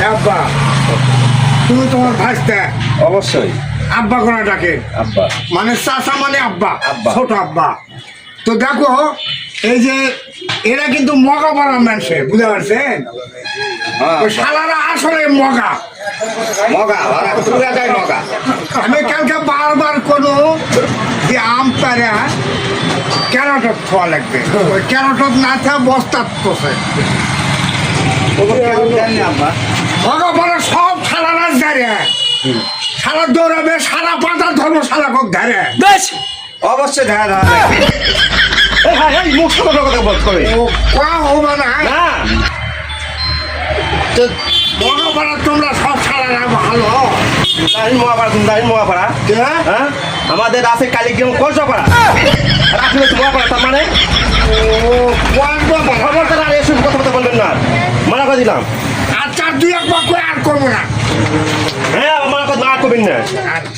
আব্বা তুমি তোমার ভাইস্তা অবশ্যই আব্বা করে ডাকে আব্বা। মানে চাচা মানে আব্বা আব্বা। ছোট আব্বা। তো দেখো এই যে এরা কিন্তু মগা বাড়া মানুষে বুঝতে পারছেন হ্যাঁ ওই শালারা আসলে মগা। মগা পুরা গায়ে মগা। আমি কালকে বারবার কোনো যে আম পারে ক্যারটত খাওয়া লাগবে ওই ক্যারটত না থাকা বস্তাত তোষে জানি আব্বা। মগা বাড়া সব শালারা ধারে সারা দৌড়াবে সারা পাতা ধরবো সারা কক ধারে বেশ অবশ্যই ধারা ধারা এই মুখ সামনে কথা বল করে ও কোয়া হবে না না তো মগা বাড়া তোমরা সব শালারা ভালো দাহিন মহাপাড়া তুমি দাহিন মহাপাড়া হ্যাঁ? হ্যাঁ আমাদের আছে কালীগ্রাম কলসাপাড়া আর আপনি হচ্ছে মহাপাড়া তার মানে ও কোয়ার বাবা খবরদার আর এসব কথা কথা বলবেন না মানা করে দিলাম আচ্ছা দুই একবার করে আর করবো না হ্যাঁ আমার কথা না করবেন না আচ্ছা